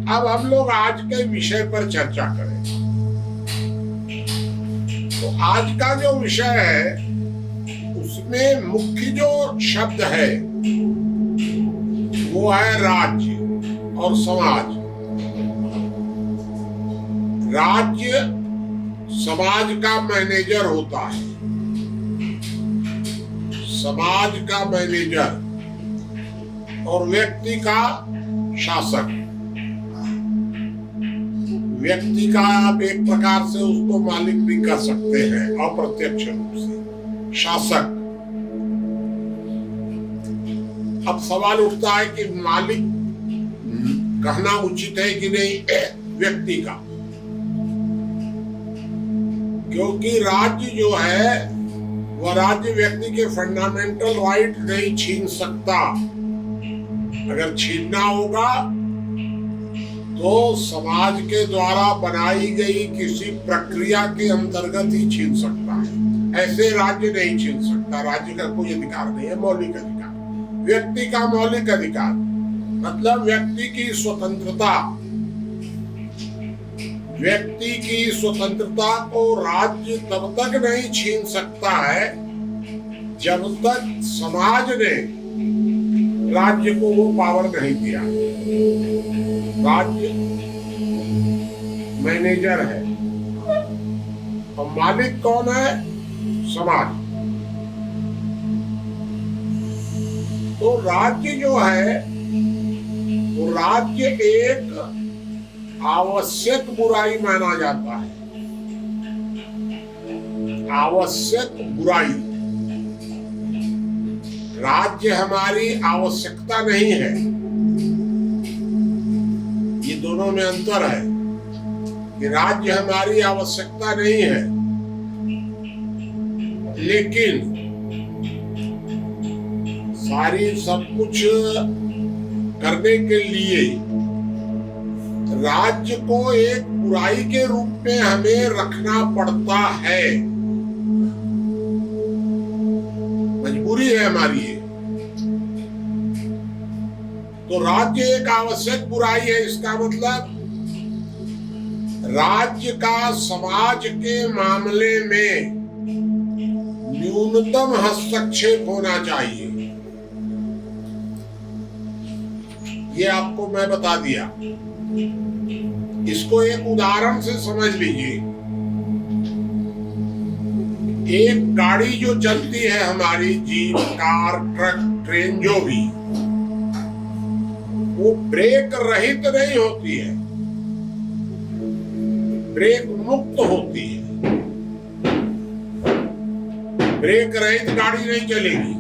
अब हम लोग आज के विषय पर चर्चा करें। तो आज का जो विषय है उसमें मुख्य जो शब्द है वो है राज्य और समाज। राज्य समाज का मैनेजर होता है, समाज का मैनेजर और व्यक्ति का शासक। व्यक्ति का आप एक प्रकार से उसको मालिक भी कह सकते हैं, अप्रत्यक्ष रूप से शासक। अब सवाल उठता है कि मालिक कहना उचित है कि नहीं व्यक्ति का, क्योंकि राज्य जो है वह राज्य व्यक्ति के फंडामेंटल राइट नहीं छीन सकता। अगर छीनना होगा तो समाज के द्वारा बनाई गई किसी प्रक्रिया के अंतर्गत ही छीन सकता है, ऐसे राज्य नहीं छीन सकता। राज्य का कोई अधिकार नहीं है, मौलिक अधिकार। व्यक्ति का मौलिक अधिकार मतलब व्यक्ति की स्वतंत्रता। व्यक्ति की स्वतंत्रता को राज्य तब तक नहीं छीन सकता है जब तक समाज ने राज्य को वो पावर नहीं दिया। राज्य मैनेजर है और मालिक कौन है? समाज। तो राज्य जो है वो राज्य एक आवश्यक बुराई माना जाता है। आवश्यक बुराई। राज्य हमारी आवश्यकता नहीं है, ये दोनों में अंतर है कि राज्य हमारी आवश्यकता नहीं है, लेकिन सारी सब कुछ करने के लिए राज्य को एक बुराई के रूप में हमें रखना पड़ता है। मजबूरी है हमारी ये। तो राज्य एक आवश्यक बुराई है। इसका मतलब राज्य का समाज के मामले में न्यूनतम हस्तक्षेप होना चाहिए। ये आपको मैं बता दिया। इसको एक उदाहरण से समझ लीजिए। एक गाड़ी जो चलती है हमारी, जीप, कार, ट्रक, ट्रेन, जो भी, वो ब्रेक रहित नहीं होती है, ब्रेक मुक्त होती है। ब्रेक रहित गाड़ी नहीं चलेगी,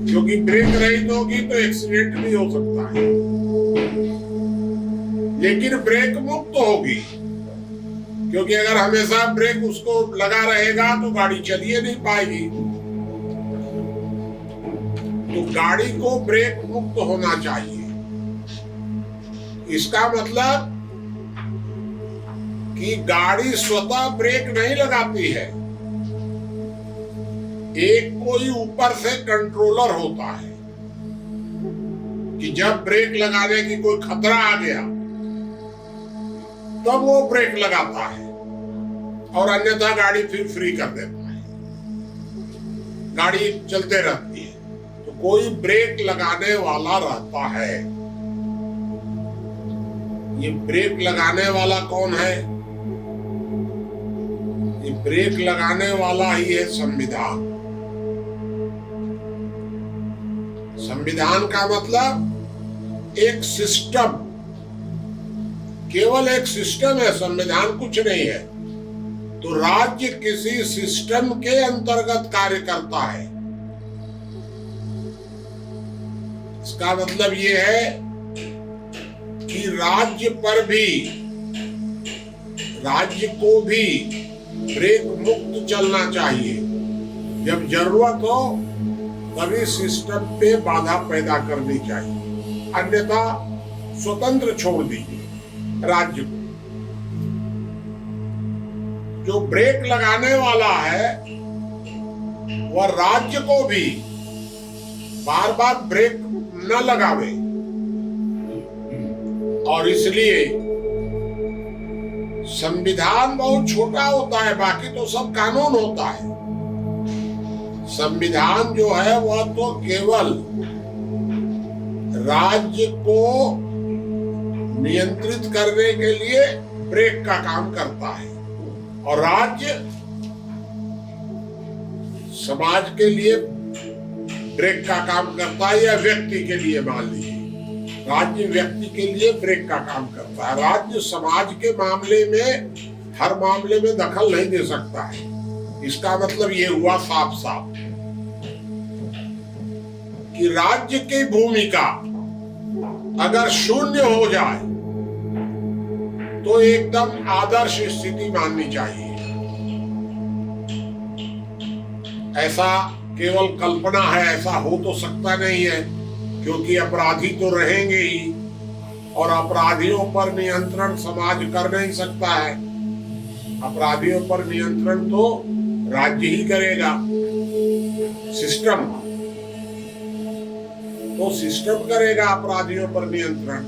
क्योंकि ब्रेक रहित होगी तो एक्सीडेंट भी हो सकता है। लेकिन ब्रेक मुक्त होगी, क्योंकि अगर हमेशा ब्रेक उसको लगा रहेगा तो गाड़ी चलिए नहीं पाएगी। तो गाड़ी को ब्रेक मुक्त होना चाहिए। इसका मतलब कि गाड़ी स्वतः ब्रेक नहीं लगाती है, एक कोई ऊपर से कंट्रोलर होता है कि जब ब्रेक लगाने की कोई खतरा आ गया तब वो ब्रेक लगाता है और अन्यथा गाड़ी फिर फ्री कर देता है, गाड़ी चलते रहती है। तो कोई ब्रेक लगाने वाला रहता है। ये ब्रेक लगाने वाला कौन है? ये ब्रेक लगाने वाला ही है संविधान। संविधान का मतलब एक सिस्टम, केवल एक सिस्टम है, संविधान कुछ नहीं है। तो राज्य किसी सिस्टम के अंतर्गत कार्य करता है। इसका मतलब ये है कि राज्य पर भी, राज्य को भी ब्रेक मुक्त चलना चाहिए। जब जरूरत हो तभी सिस्टम पे बाधा पैदा करनी चाहिए, अन्यथा स्वतंत्र छोड़ दीजिए राज्य को। जो ब्रेक लगाने वाला है वह राज्य को भी बार बार ब्रेक न लगावे, और इसलिए संविधान बहुत छोटा होता है, बाकी तो सब कानून होता है। संविधान जो है वह तो केवल राज्य को नियंत्रित करने के लिए ब्रेक का काम करता है, और राज्य समाज के लिए ब्रेक का काम करता है, या व्यक्ति के लिए मान लीजिए राज्य व्यक्ति के लिए ब्रेक का काम करता है। राज्य समाज के मामले में हर मामले में दखल नहीं दे सकता है। इसका मतलब ये हुआ साफ साफ कि राज्य की भूमिका अगर शून्य हो जाए तो एकदम आदर्श स्थिति माननी चाहिए। ऐसा केवल कल्पना है, ऐसा हो तो सकता नहीं है, क्योंकि अपराधी तो रहेंगे ही, और अपराधियों पर नियंत्रण समाज कर नहीं सकता है। अपराधियों पर नियंत्रण तो राज्य ही करेगा, सिस्टम करेगा अपराधियों पर नियंत्रण।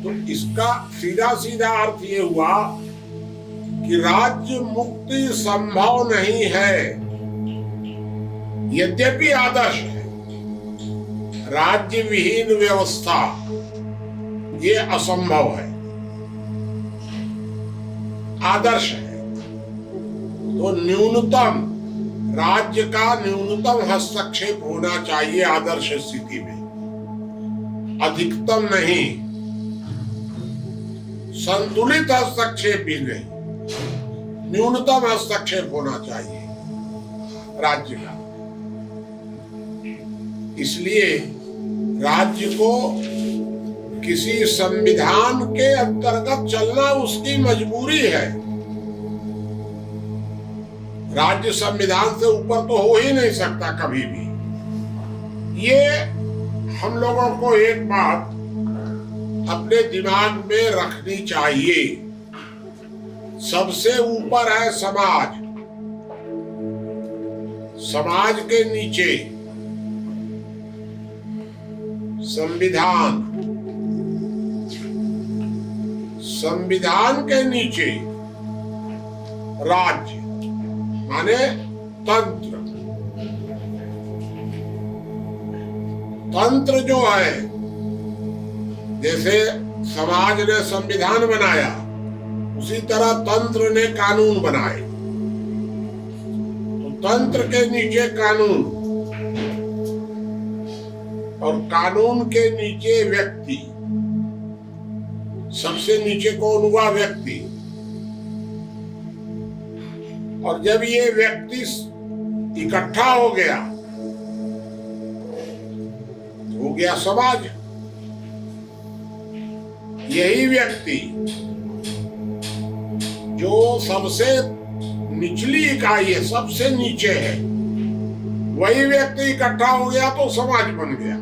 तो इसका सीधा सीधा अर्थ ये हुआ कि राज्य मुक्ति संभव नहीं है। यद्यपि आदर्श है, राज्य विहीन व्यवस्था ये असंभव है, आदर्श है। तो न्यूनतम राज्य का न्यूनतम हस्तक्षेप होना चाहिए आदर्श स्थिति में, अधिकतम नहीं, संतुलित हस्तक्षेप भी नहीं, न्यूनतम हस्तक्षेप होना चाहिए राज्य का। इसलिए राज्य को किसी संविधान के अंतर्गत चलना उसकी मजबूरी है। राज्य संविधान से ऊपर तो हो ही नहीं सकता कभी भी। ये हम लोगों को एक बात अपने दिमाग में रखनी चाहिए। सबसे ऊपर है समाज, समाज के नीचे संविधान, संविधान के नीचे राज्य माने तंत्र। तंत्र जो है, जैसे समाज ने संविधान बनाया उसी तरह तंत्र ने कानून बनाए। तो तंत्र के नीचे कानून, और कानून के नीचे व्यक्ति। सबसे नीचे कौन हुआ? व्यक्ति। और जब ये व्यक्ति इकट्ठा हो गया समाज। यही व्यक्ति जो सबसे निचली इकाई है, सबसे नीचे है, वही व्यक्ति इकट्ठा हो गया तो समाज बन गया।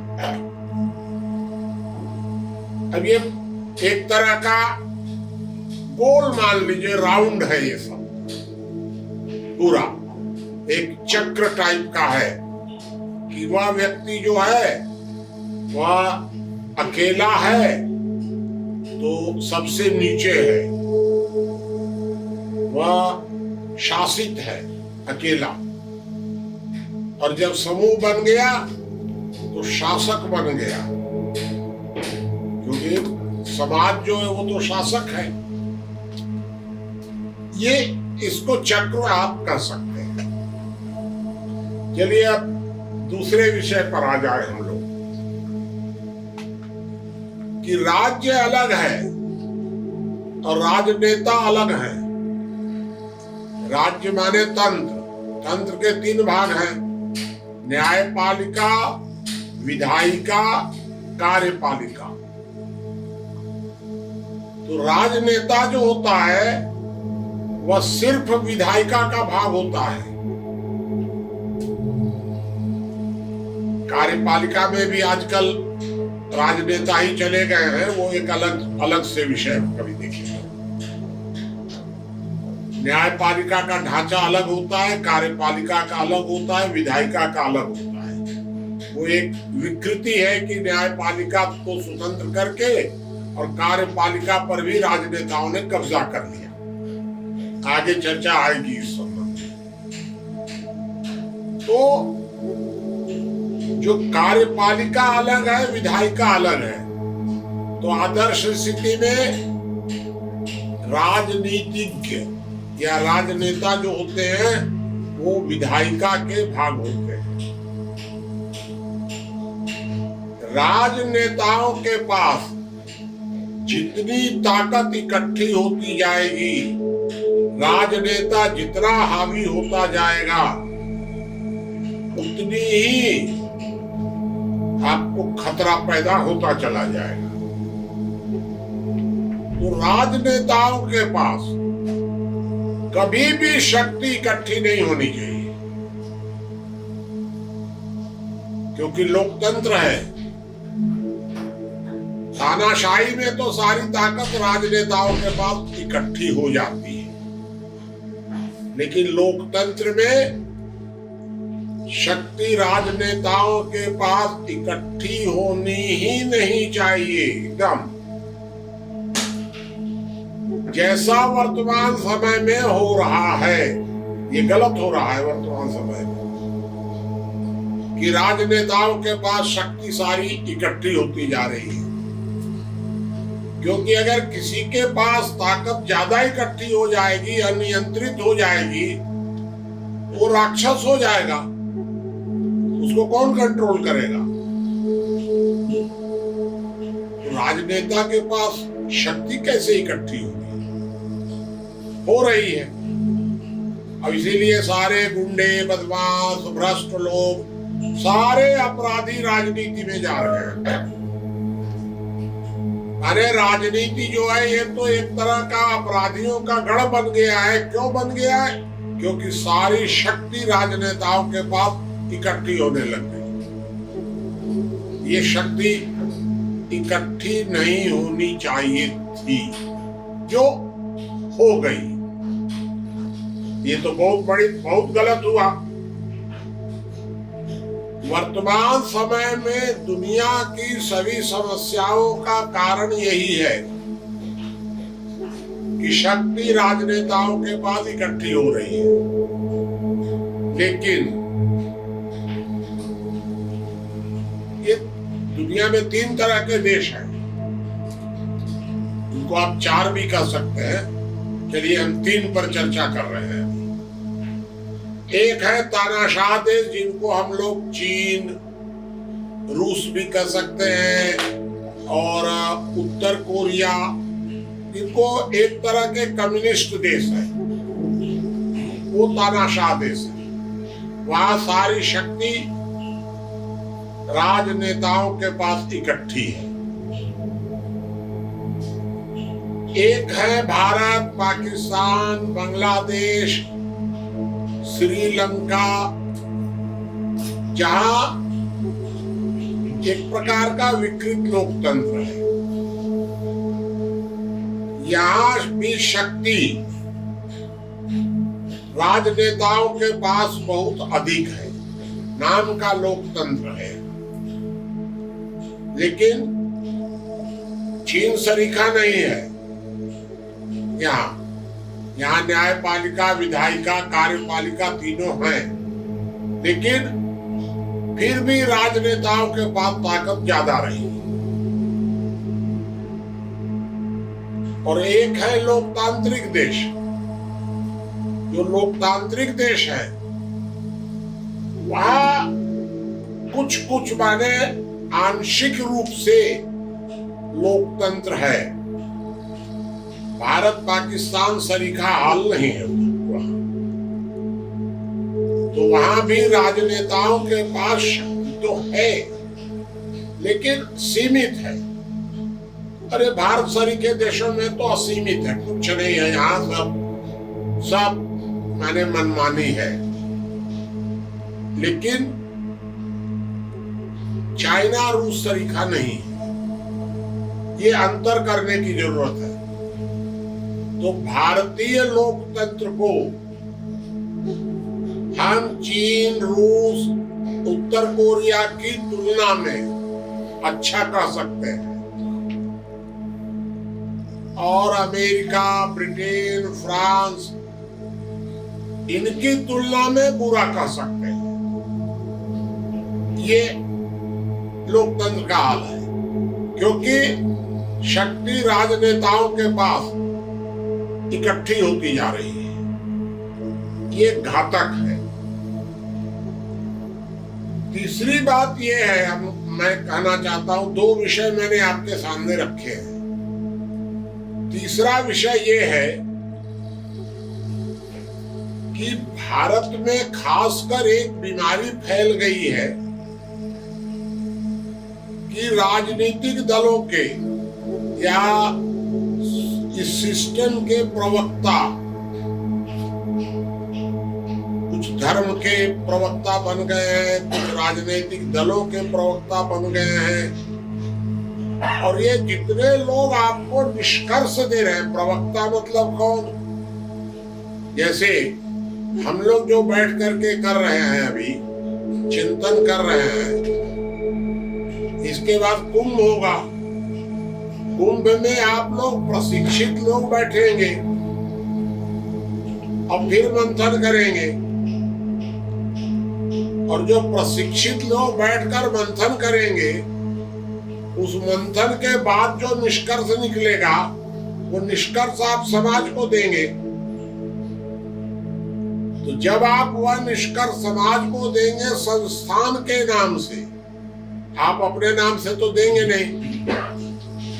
अब ये एक तरह का गोल मान लीजिए, राउंड है ये सब, पूरा एक चक्र टाइप का है कि वह व्यक्ति जो है वह अकेला है तो सबसे नीचे है, वह शासित है अकेला, और जब समूह बन गया तो शासक बन गया, क्योंकि समाज जो है वो तो शासक है। ये इसको चक्र आप कर सकते हैं। चलिए अब दूसरे विषय पर आ जाए हम लोग कि राज्य अलग है और राजनेता अलग है। राज्य माने तंत्र, तंत्र के 3 भाग हैं, न्यायपालिका, विधायिका, कार्यपालिका। तो राजनेता जो होता है वह सिर्फ विधायिका का भाग होता है। कार्यपालिका में भी आजकल राजनेता ही चले गए हैं, वो एक अलग से विषय कभी देखेंगे। न्यायपालिका का ढांचा अलग होता है, कार्यपालिका का अलग होता है, विधायिका का अलग होता है। वो एक विकृति है कि न्यायपालिका को स्वतंत्र करके और कार्यपालिका पर भी राजनेताओं ने कब्जा कर लिया। आगे चर्चा आएगी इस संबंध में। तो जो कार्यपालिका अलग है, विधायिका अलग है। तो आदर्श स्थिति में राजनीतिज्ञ या राजनेता जो होते हैं वो विधायिका के भाग होते हैं। राजनेताओं के पास जितनी ताकत इकट्ठी होती जाएगी, राजनेता जितना हावी होता जाएगा, उतनी ही आपको खतरा पैदा होता चला जाएगा। तो राजनेताओं के पास कभी भी शक्ति इकट्ठी नहीं होनी चाहिए, क्योंकि लोकतंत्र है। तानाशाही में तो सारी ताकत राजनेताओं के पास इकट्ठी हो जाती है, लेकिन लोकतंत्र में शक्ति राजनेताओं के पास इकट्ठी होनी ही नहीं चाहिए। एकदम जैसा वर्तमान समय में हो रहा है, ये गलत हो रहा है वर्तमान समय में, कि राजनेताओं के पास शक्ति सारी इकट्ठी होती जा रही है। क्योंकि अगर किसी के पास ताकत ज्यादा इकट्ठी हो जाएगी, अनियंत्रित हो जाएगी, वो राक्षस हो जाएगा। उसको कौन कंट्रोल करेगा? तो राजनेता के पास शक्ति कैसे इकट्ठी होगी? हो रही है। अब इसीलिए सारे गुंडे, बदमाश, भ्रष्ट लोग, सारे अपराधी राजनीति में जा रहे हैं। अरे राजनीति जो है ये तो एक तरह का अपराधियों का गढ़ बन गया है। क्यों बन गया है? क्योंकि सारी शक्ति राजनेताओं के पास इकट्ठी होने लग गई। ये शक्ति इकट्ठी नहीं होनी चाहिए थी, जो हो गई। ये तो बहुत गलत हुआ। वर्तमान समय में दुनिया की सभी समस्याओं का कारण यही है कि शक्ति राजनेताओं के पास इकट्ठी हो रही है। लेकिन ये दुनिया में 3 तरह के देश हैं, इनको आप 4 भी कह सकते हैं। चलिए हम 3 पर चर्चा कर रहे हैं। एक है तानाशाह देश, जिनको हम लोग चीन, रूस भी कह सकते हैं, और उत्तर कोरिया, इनको एक तरह के कम्युनिस्ट देश है। वो तानाशाह देश है। वहां सारी शक्ति राजनेताओं के पास इकट्ठी है। एक है भारत, पाकिस्तान, बांग्लादेश, श्रीलंका, जहां एक प्रकार का विकृत लोकतंत्र है। यहां भी शक्ति राजनेताओं के पास बहुत अधिक है, नाम का लोकतंत्र है। लेकिन चीन सरीखा नहीं है। यहाँ न्यायपालिका, विधायिका, कार्यपालिका तीनों हैं, लेकिन फिर भी राजनेताओं के पास ताकत ज्यादा रही। और एक है लोकतांत्रिक देश। जो लोकतांत्रिक देश है वहां कुछ माने आंशिक रूप से लोकतंत्र है। भारत पाकिस्तान सरीखा हाल नहीं है वहां। तो वहां भी राजनेताओं के पास शक्ति तो है, लेकिन सीमित है। अरे भारत सरीखे देशों में तो असीमित है, कुछ नहीं है। यहाँ सब माने मनमानी है। लेकिन चाइना, रूस सरीखा नहीं है। ये अंतर करने की जरूरत है। तो भारतीय लोकतंत्र को हम चीन, रूस, उत्तर कोरिया की तुलना में अच्छा कह सकते हैं और अमेरिका, ब्रिटेन, फ्रांस इनकी तुलना में बुरा कह सकते हैं। ये लोकतंत्र का हाल है, क्योंकि शक्ति राजनेताओं के पास इकट्ठी होती जा रही है। ये घातक है। तीसरी बात ये है, मैं कहना चाहता हूं, दो विषय मैंने आपके सामने रखे हैं। तीसरा विषय ये है कि भारत में खासकर एक बीमारी फैल गई है कि राजनीतिक दलों के या इस सिस्टम के प्रवक्ता, कुछ धर्म के प्रवक्ता बन गए हैं, कुछ राजनीतिक दलों के प्रवक्ता बन गए हैं, और ये जितने लोग आपको निष्कर्ष दे रहे हैं, प्रवक्ता मतलब कौन? जैसे हम लोग जो बैठ करके कर रहे हैं, अभी चिंतन कर रहे हैं, इसके बाद कुंभ होगा। कुंभ में आप लोग प्रशिक्षित लोग बैठेंगे और फिर मंथन करेंगे, और जो प्रशिक्षित लोग बैठकर मंथन करेंगे, उस मंथन के बाद जो निष्कर्ष निकलेगा वो निष्कर्ष आप समाज को देंगे। तो जब आप वह निष्कर्ष समाज को देंगे संस्थान के नाम से, आप अपने नाम से तो देंगे नहीं,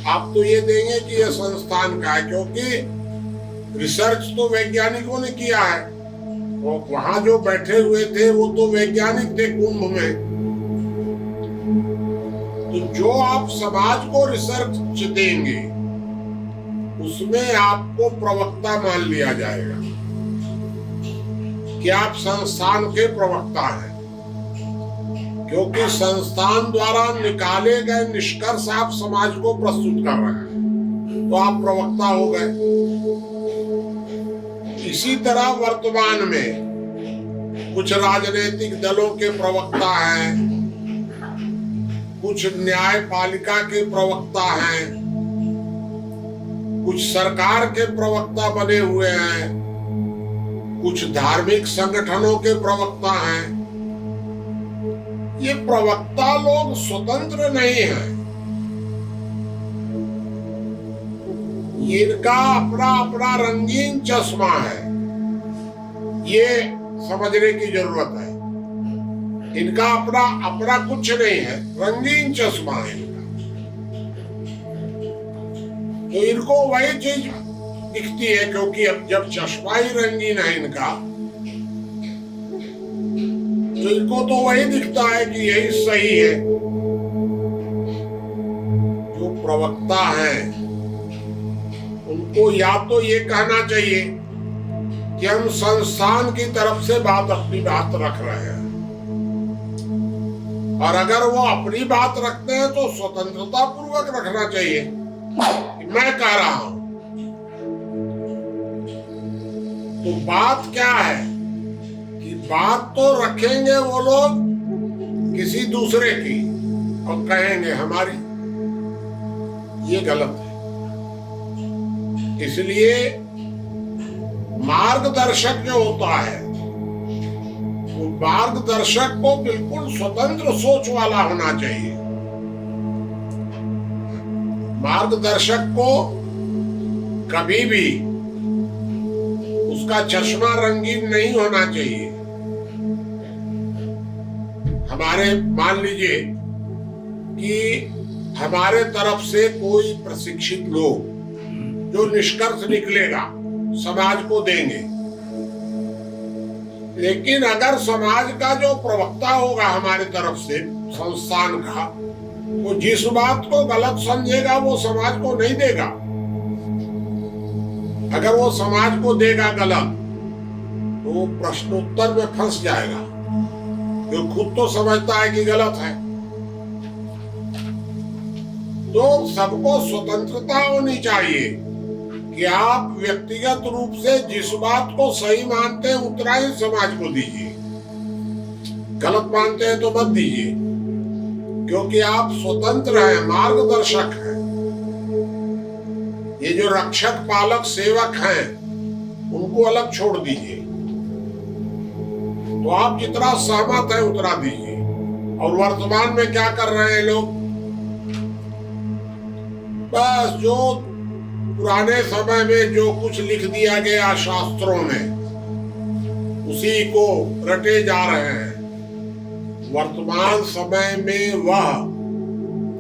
आप तो ये देंगे कि यह संस्थान का है, क्योंकि रिसर्च तो वैज्ञानिकों ने किया है। वो वहां जो बैठे हुए थे वो तो वैज्ञानिक थे कुंभ में। तो जो आप समाज को रिसर्च देंगे उसमें आपको प्रवक्ता मान लिया जाएगा कि आप संस्थान के प्रवक्ता हैं, क्योंकि संस्थान द्वारा निकाले गए निष्कर्ष आप समाज को प्रस्तुत कर रहे हैं, तो आप प्रवक्ता हो गए। इसी तरह वर्तमान में कुछ राजनीतिक दलों के प्रवक्ता हैं, कुछ न्यायपालिका के प्रवक्ता हैं, कुछ सरकार के प्रवक्ता बने हुए हैं, कुछ धार्मिक संगठनों के प्रवक्ता हैं। ये प्रवक्ता लोग स्वतंत्र नहीं हैं, इनका अपना अपना रंगीन चश्मा है, ये समझने की जरूरत है। इनका अपना अपना कुछ नहीं है, रंगीन चश्मा है इनका। तो इनको वही चीज दिखती है, क्योंकि अब जब चश्मा ही रंगीन है इनका, तो इनको तो वही दिखता है कि यही सही है। जो प्रवक्ता हैं उनको या तो ये कहना चाहिए कि हम संस्थान की तरफ से अपनी बात रख रहे हैं, और अगर वो अपनी बात रखते हैं तो स्वतंत्रता पूर्वक रखना चाहिए कि मैं कह रहा हूं। तो बात क्या है कि बात तो रखेंगे वो लोग किसी दूसरे की और कहेंगे हमारी, ये गलत है। इसलिए मार्गदर्शक जो होता है वो मार्गदर्शक को बिल्कुल स्वतंत्र सोच वाला होना चाहिए। मार्गदर्शक को कभी भी उसका चश्मा रंगीन नहीं होना चाहिए। हमारे मान लीजिए कि हमारे तरफ से कोई प्रशिक्षित लोग जो निष्कर्ष निकलेगा समाज को देंगे, लेकिन अगर समाज का जो प्रवक्ता होगा हमारे तरफ से संस्थान का, वो जिस बात को गलत समझेगा वो समाज को नहीं देगा। अगर वो समाज को देगा गलत तो वो प्रश्नोत्तर में फंस जाएगा, जो खुद तो समझता है कि गलत है। तो सबको स्वतंत्रता होनी चाहिए कि आप व्यक्तिगत रूप से जिस बात को सही मानते हैं उतना ही समाज को दीजिए। गलत मानते हैं तो मत दीजिए, क्योंकि आप स्वतंत्र हैं, मार्गदर्शक हैं। ये जो रक्षक पालक सेवक हैं उनको अलग छोड़ दीजिए। तो आप जितना सहमत है उतना दीजिए। और वर्तमान में क्या कर रहे हैं लोग, बस जो पुराने समय में जो कुछ लिख दिया गया शास्त्रों में उसी को रटे जा रहे हैं। वर्तमान समय में वह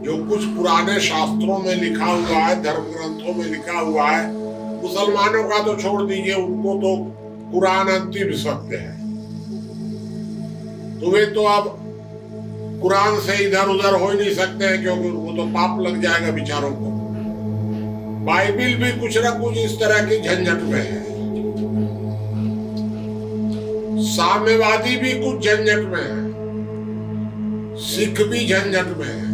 जो कुछ पुराने शास्त्रों में लिखा हुआ है, धर्म ग्रंथों में लिखा हुआ है, मुसलमानों का तो छोड़ दीजिए, उनको तो कुरान अंतिम सत्य है। तो वे तो अब कुरान से इधर उधर हो ही नहीं सकते हैं, क्योंकि उनको तो पाप लग जाएगा बेचारों को। बाइबिल भी कुछ ना कुछ इस तरह की झंझट में है, साम्यवादी भी कुछ झंझट में है, सिख भी झंझट में है।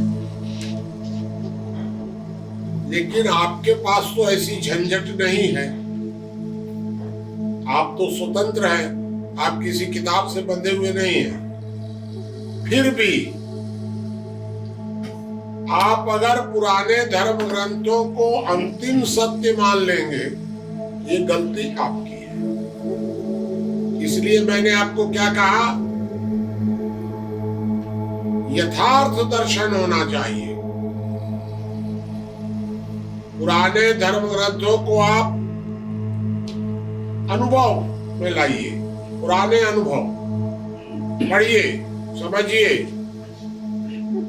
लेकिन आपके पास तो ऐसी झंझट नहीं है, आप तो स्वतंत्र हैं, आप किसी किताब से बंधे हुए नहीं हैं। फिर भी आप अगर पुराने धर्म ग्रंथों को अंतिम सत्य मान लेंगे, ये गलती आपकी है। इसलिए मैंने आपको क्या कहा, यथार्थ दर्शन होना चाहिए। पुराने धर्म ग्रंथों को आप अनुभव में लाइए, पुराने अनुभव पढ़िए, समझिए।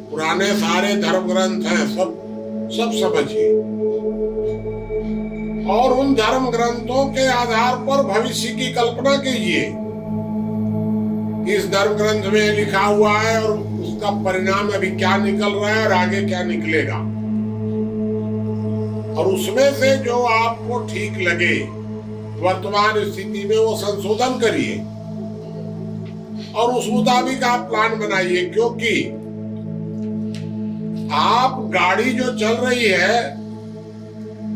पुराने सारे धर्म ग्रंथ हैं, सब समझिए, और उन धर्म ग्रंथों के आधार पर भविष्य की कल्पना कीजिए। इस धर्म ग्रंथ में लिखा हुआ है और उसका परिणाम अभी क्या निकल रहा है और आगे क्या निकलेगा, और उसमें से जो आपको ठीक लगे वर्तमान स्थिति में वो संशोधन करिए और उस मुताबिक आप प्लान बनाइए। क्योंकि आप गाड़ी जो चल रही है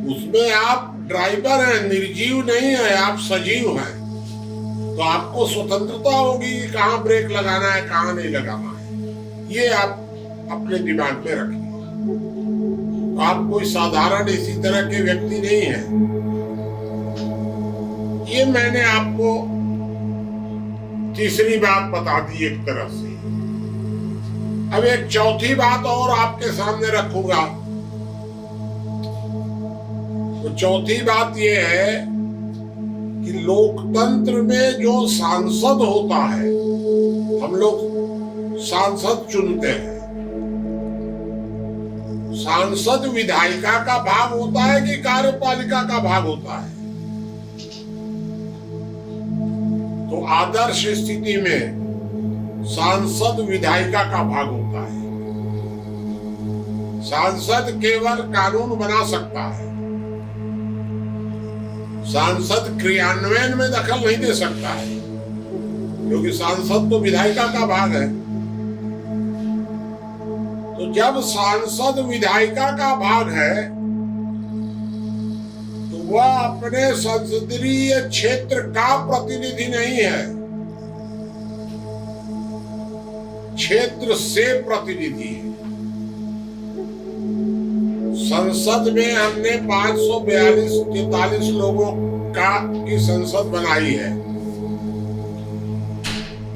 उसमें आप ड्राइवर हैं, निर्जीव नहीं है, आप सजीव हैं। तो आपको स्वतंत्रता होगी कि कहाँ ब्रेक लगाना है, कहाँ नहीं लगाना है, ये आप अपने दिमाग में रखिए। आप कोई साधारण इसी तरह के व्यक्ति नहीं है। ये मैंने आपको तीसरी बात बता दी एक तरह से। अब एक चौथी बात और आपके सामने रखूंगा। तो चौथी बात यह है कि लोकतंत्र में जो सांसद होता है, हम लोग सांसद चुनते हैं। सांसद विधायिका का भाग होता है कि कार्यपालिका का भाग होता है? तो आदर्श स्थिति में सांसद विधायिका का भाग होता है। सांसद केवल कानून बना सकता है, सांसद क्रियान्वयन में दखल नहीं दे सकता है, क्योंकि सांसद तो विधायिका का भाग है। तो जब सांसद विधायिका का भाग है तो वह अपने संसदीय क्षेत्र का प्रतिनिधि नहीं है, क्षेत्र से प्रतिनिधि है। संसद में हमने 542-43 लोगों की संसद बनाई है।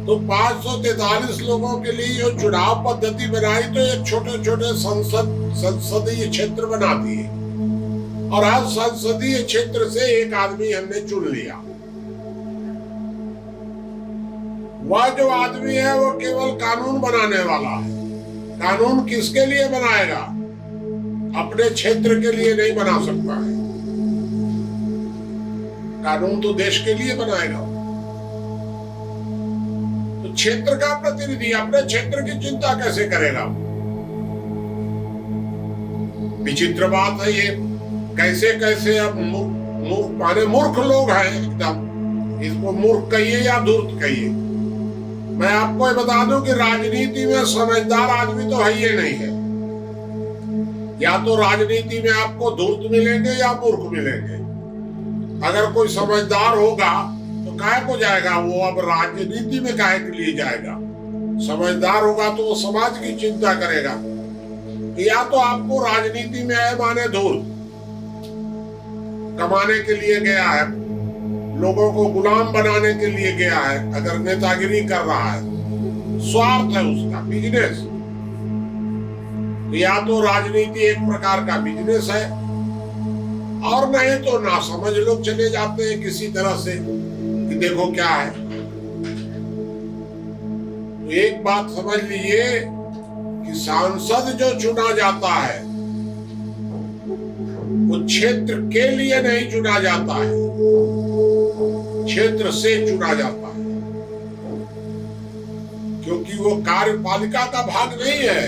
तो 543 लोगों के लिए जो चुनाव पद्धति बनाई, तो एक छोटे छोटे संसदीय क्षेत्र बना दिए, और हर संसदीय क्षेत्र से एक आदमी हमने चुन लिया। वह जो आदमी है वो केवल कानून बनाने वाला है। कानून किसके लिए बनाएगा? अपने क्षेत्र के लिए नहीं बना सकता है। कानून तो देश के लिए बनाएगा। तो क्षेत्र का प्रतिनिधि अपने क्षेत्र की चिंता कैसे करेगा? विचित्र बात है ये। कैसे कैसे अब मूर्ख लोग हैं एकदम। इसको मूर्ख कहिए या धूर्त कहिए। मैं आपको ये बता दूं कि राजनीति में समझदार आदमी तो है ही नहीं है। या तो राजनीति में आपको धूर्त मिलेंगे या मूर्ख मिलेंगे। अगर कोई समझदार होगा तो काहे को जाएगा वो? अब राजनीति में काहे के लिए जाएगा? समझदार होगा तो वो समाज की चिंता करेगा। या तो आपको राजनीति में है माने धूल, कमाने के लिए गया है, लोगों को गुलाम बनाने के लिए गया है, अगर नेतागिरी कर रहा है, स्वार्थ है उसका, बिजनेस। या तो राजनीति एक प्रकार का बिजनेस है, और नहीं तो ना समझ लोग चले जाते हैं किसी तरह से कि देखो क्या है। तो एक बात समझ लीजिए कि सांसद जो चुना जाता है वो क्षेत्र के लिए नहीं चुना जाता है, क्षेत्र से चुना जाता है, क्योंकि वो कार्यपालिका का भाग नहीं है।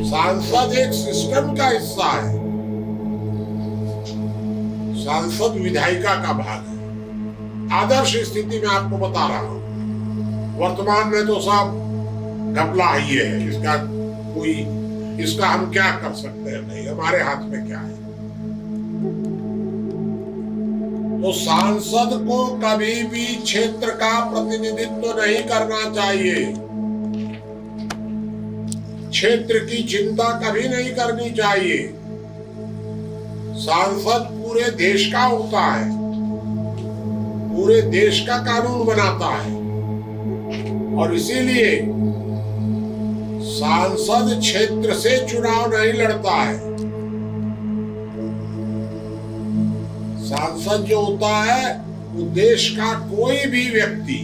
सांसद एक सिस्टम का हिस्सा है, सांसद विधायिका का भाग है। आदर्श स्थिति में आपको बता रहा हूं, वर्तमान में तो सब घपला ही है, इसका हम क्या कर सकते हैं, नहीं हमारे हाथ में क्या है। तो सांसद को कभी भी क्षेत्र का प्रतिनिधित्व नहीं करना चाहिए, क्षेत्र की चिंता कभी नहीं करनी चाहिए। सांसद पूरे देश का होता है, पूरे देश का कानून बनाता है, और इसीलिए सांसद क्षेत्र से चुनाव नहीं लड़ता है। सांसद जो होता है वो देश का कोई भी व्यक्ति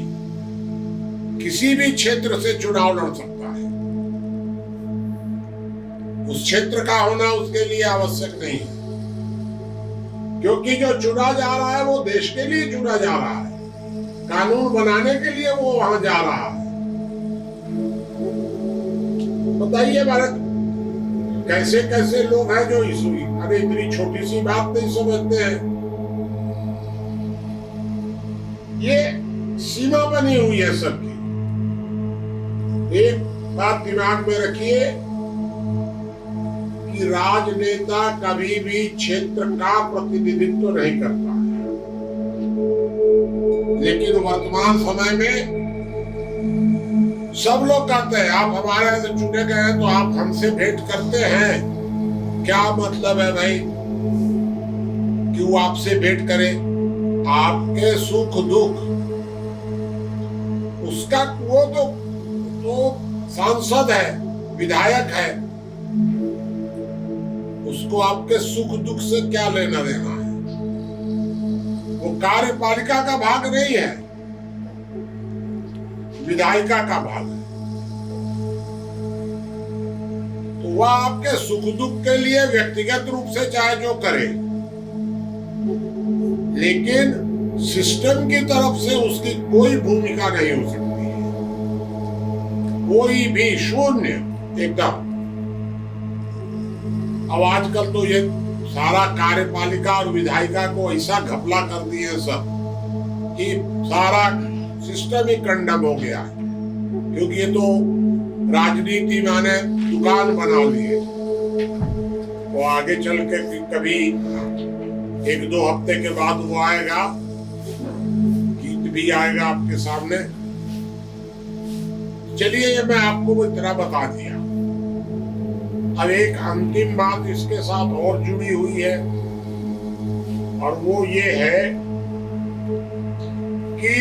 किसी भी क्षेत्र से चुनाव लड़ सकता है, उस क्षेत्र का होना उसके लिए आवश्यक नहीं है, क्योंकि जो चुना जा रहा है वो देश के लिए चुना जा रहा है, कानून बनाने के लिए वो वहां जा रहा है। बताइए भारत, कैसे कैसे लोग हैं जो अरे इतनी छोटी सी बात नहीं समझते हैं। ये सीमा बनी हुई है सबकी। एक बात दिमाग में रखिए कि राजनेता कभी भी क्षेत्र का प्रतिनिधित्व नहीं करता है, लेकिन वर्तमान समय में सब लोग कहते हैं आप हमारे यहाँ से चुने गए हैं तो आप हमसे भेंट करते हैं। क्या मतलब है भाई, क्यों आपसे भेंट करें? आपके सुख दुख उसका वो तो सांसद है, विधायक है, उसको आपके सुख दुख से क्या लेना देना है? वो कार्यपालिका का भाग नहीं है, विधायिका का भाग है। तो वह आपके सुख दुख के लिए व्यक्तिगत रूप से चाहे जो करे, लेकिन सिस्टम की तरफ से उसकी कोई भूमिका नहीं हो सकती है, कोई भी, शून्य एकदम। अब आजकल तो ये सारा कार्यपालिका और विधायिका को ऐसा घपला कर दिए सब कि सारा सिस्टम ही कंडम हो गया है, क्योंकि ये तो राजनीति माने दुकान बना लिए। वो आगे चल के कभी 1-2 हफ्ते के बाद वो आएगा, गीत भी आएगा आपके सामने। चलिए ये मैं आपको इतना बता दिया। अब एक अंतिम बात इसके साथ और जुड़ी हुई है, और वो ये है कि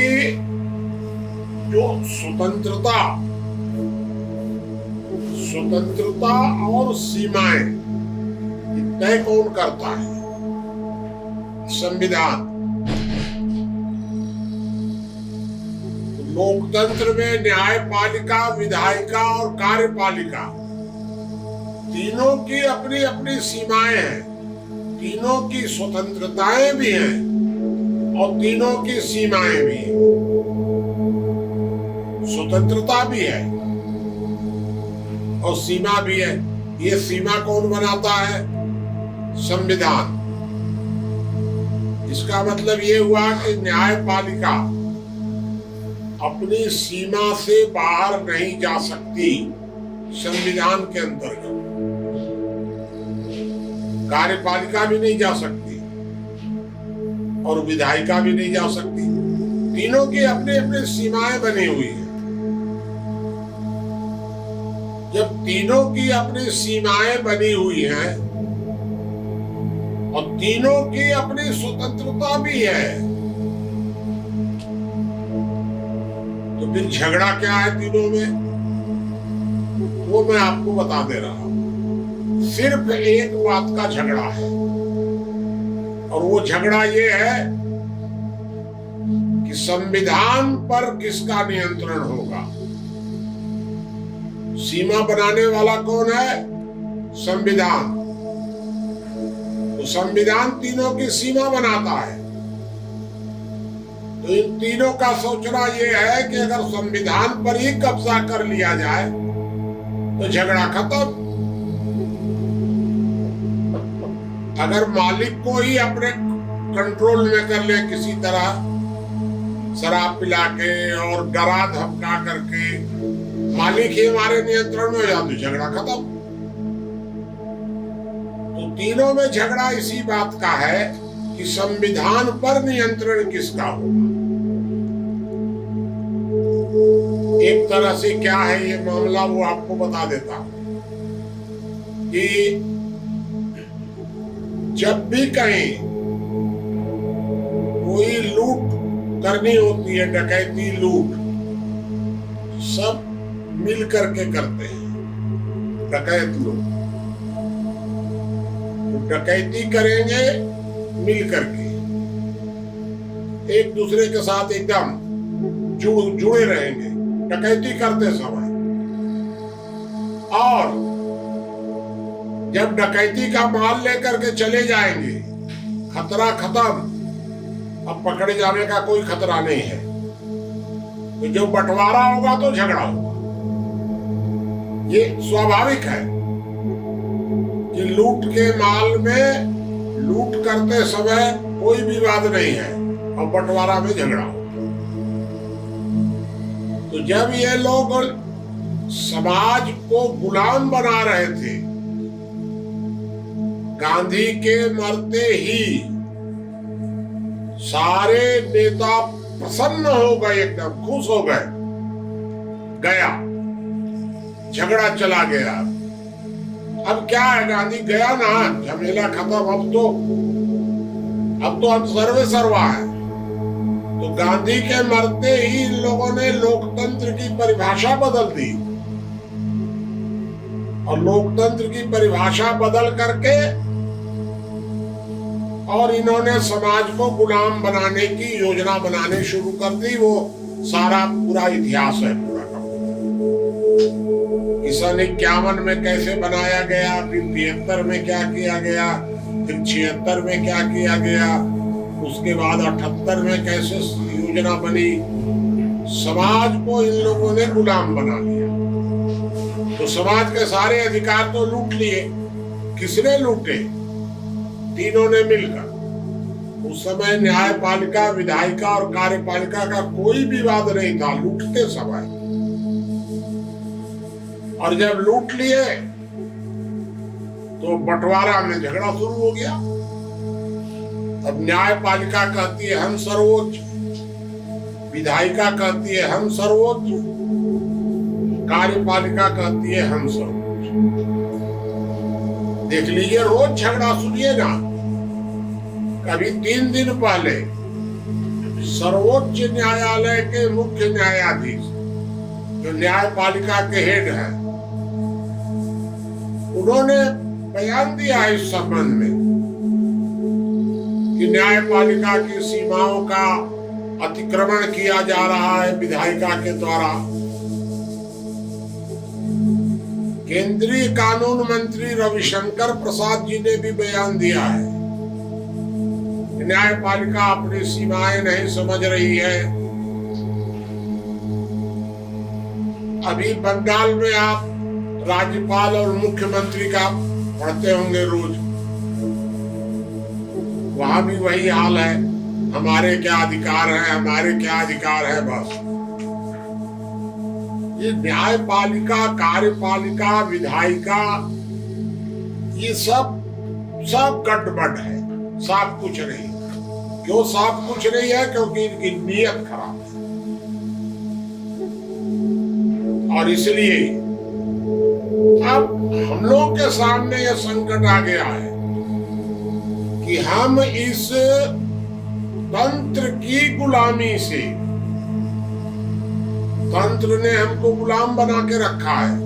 जो स्वतंत्रता और सीमाएं तय कौन करता है? संविधान। लोकतंत्र में न्यायपालिका, विधायिका और कार्यपालिका तीनों की अपनी अपनी सीमाएं हैं, तीनों की स्वतंत्रताएं भी हैं और तीनों की सीमाएं भी हैं। स्वतंत्रता भी है और सीमा भी है। ये सीमा कौन बनाता है? संविधान। इसका मतलब ये हुआ कि न्यायपालिका अपनी सीमा से बाहर नहीं जा सकती संविधान के अंतर्गत, कार्यपालिका भी नहीं जा सकती और विधायिका भी नहीं जा सकती। तीनों की अपनी अपनी सीमाएं बनी हुई है। जब तीनों की अपनी सीमाएं बनी हुई हैं और तीनों की अपनी स्वतंत्रता भी है, तो फिर झगड़ा क्या है तीनों में, वो मैं आपको बता दे रहा हूं। सिर्फ एक बात का झगड़ा है, और वो झगड़ा ये है कि संविधान पर किसका नियंत्रण होगा। सीमा बनाने वाला कौन है? संविधान। तो संविधान तीनों की सीमा बनाता है। तो इन तीनों का सोचना यह है कि अगर संविधान पर ही कब्जा कर लिया जाए तो झगड़ा खत्म। अगर मालिक को ही अपने कंट्रोल में कर ले किसी तरह, शराब पिला के और डरा धमका करके मालिक ही हमारे नियंत्रण में हो जाए तो झगड़ा खत्म। तो तीनों में झगड़ा इसी बात का है कि संविधान पर नियंत्रण किसका होगा। एक तरह से क्या है ये मामला, वो आपको बता देता हूं कि जब भी कहीं कोई लूट करनी होती है, डकैती लूट, सब मिल करके करते हैं। डकैत लोग तो डकैती करेंगे मिल करके, एक दूसरे के साथ एकदम जुड़े रहेंगे डकैती करते समय। और जब डकैती का माल लेकर के चले जाएंगे, खतरा खत्म, अब पकड़े जाने का कोई खतरा नहीं है। तो जो बंटवारा होगा तो झगड़ा होगा। ये स्वाभाविक है कि लूट के माल में लूट करते समय कोई विवाद नहीं है और बंटवारा में झगड़ा होगा। तो जब ये लोग समाज को गुलाम बना रहे थे, गांधी के मरते ही सारे नेता प्रसन्न हो गए, एकदम खुश हो गए। गया, झगड़ा चला गया। अब क्या है, गांधी गया ना, झमेला खत्म। अब तो हम सर्वे सर्वा है। तो गांधी के मरते ही इन लोगों ने लोकतंत्र की परिभाषा बदल दी, और लोकतंत्र की परिभाषा बदल करके और इन्होंने समाज को गुलाम बनाने की योजना बनाने शुरू कर दी। वो सारा पूरा इतिहास है पूरा का। 51 में कैसे बनाया गया, फिर 73 में क्या किया गया, फिर 76 में क्या किया गया, उसके बाद 78 में कैसे योजना बनी। समाज को इन लोगों ने गुलाम बना लिया। तो समाज के सारे अधिकार तो लूट लिए। किसने लूटे? तीनों ने मिलकर। उस समय न्यायपालिका, विधायिका और कार्यपालिका का कोई विवाद नहीं था लूटते समय। और जब लूट लिए तो बंटवारा में झगड़ा शुरू हो गया। अब न्यायपालिका कहती है हम सर्वोच्च, विधायिका कहती है हम सर्वोच्च, कार्यपालिका कहती है हम सर्वोच्च। देख लीजिए, रोज झगड़ा सुनिएगा। कभी 3 दिन पहले सर्वोच्च न्यायालय के मुख्य न्यायाधीश, जो न्यायपालिका के हेड हैं, उन्होंने बयान दिया इस संबंध में कि न्यायपालिका की सीमाओं का अतिक्रमण किया जा रहा है विधायिका के द्वारा। केंद्रीय कानून मंत्री रविशंकर प्रसाद जी ने भी बयान दिया है, न्यायपालिका अपनी सीमाएं नहीं समझ रही है। अभी बंगाल में आप राज्यपाल और मुख्यमंत्री का पढ़ते होंगे रोज, वहां भी वही हाल है। हमारे क्या अधिकार है, हमारे क्या अधिकार है, बस। ये न्यायपालिका, कार्यपालिका, विधायिका, ये सब गड़बड़ है, साफ कुछ नहीं। क्यों साफ कुछ नहीं है? क्योंकि इनकी नीयत खराब है। और इसलिए अब हम लोग के सामने यह संकट आ गया है कि हम इस तंत्र की गुलामी से, तंत्र ने हमको गुलाम बना के रखा है।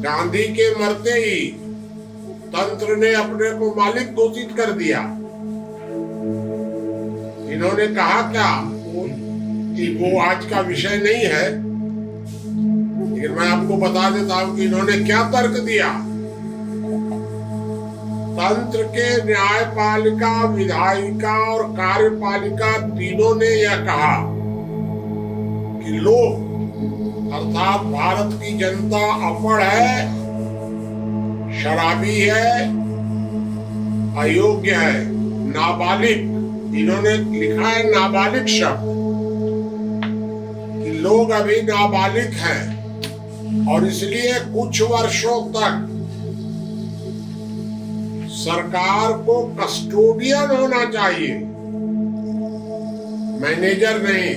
गांधी के मरते ही तंत्र ने अपने को मालिक घोषित कर दिया। इन्होंने कहा क्या कि वो आज का विषय नहीं है, लेकिन मैं आपको बता देता हूं कि इन्होंने क्या तर्क दिया। तंत्र के न्यायपालिका, विधायिका और कार्यपालिका तीनों ने यह कहा कि लोग अर्थात भारत की जनता अपढ़ है, शराबी है, अयोग्य है, नाबालिग, इन्होंने लिखा है नाबालिग शब्द, कि लोग अभी नाबालिग हैं और इसलिए कुछ वर्षों तक सरकार को कस्टोडियन होना चाहिए, मैनेजर नहीं।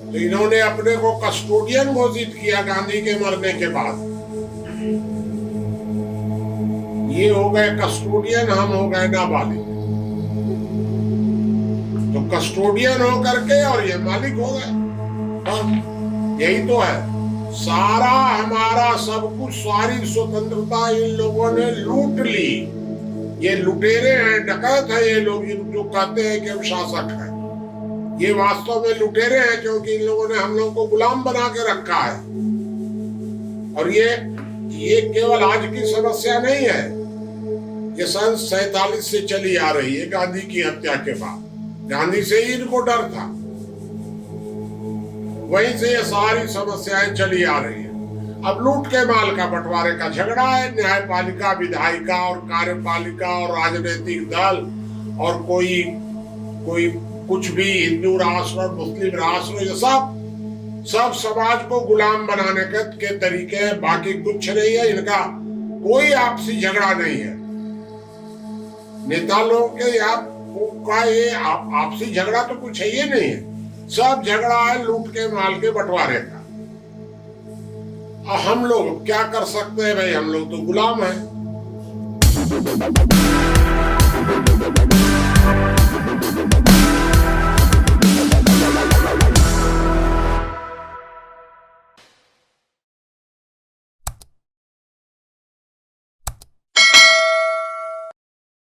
तो इन्होंने अपने को कस्टोडियन घोषित किया गांधी के मरने के बाद। ये हो गए कस्टोडियन, हम हो गए नाबालिग। तो कस्टोडियन हो करके और ये मालिक हो गए। यही तो है, सारा हमारा सब कुछ, सारी स्वतंत्रता इन लोगों ने लूट ली। ये लुटेरे हैं, डकैत है ये लोग जो कहते हैं कि हम शासक हैं। ये वास्तव में लुटेरे हैं, क्योंकि इन लोगों ने हम लोगों को गुलाम बना के रखा है। और ये केवल आज की समस्या नहीं है, ये सन 47 से चली आ रही है, गांधी की हत्या के बाद। गांधी से ही इनको डर था, वहीं से ये सारी समस्याएं चली आ रही है। अब लूट के माल का बंटवारे का झगड़ा है। न्यायपालिका, विधायिका और कार्यपालिका और राजनीतिक दल और कोई कुछ भी, हिंदू राष्ट्र और मुस्लिम राष्ट्र, ये सब समाज को गुलाम बनाने के तरीके हैं, बाकी कुछ नहीं है। इनका कोई आपसी झगड़ा नहीं है। नेता लोगों के का ये आपसी झगड़ा तो कुछ है ही नहीं है, सब झगड़ा है लूट के माल के बंटवारे का। हम लोग क्या कर सकते हैं भाई, हम लोग तो गुलाम हैं।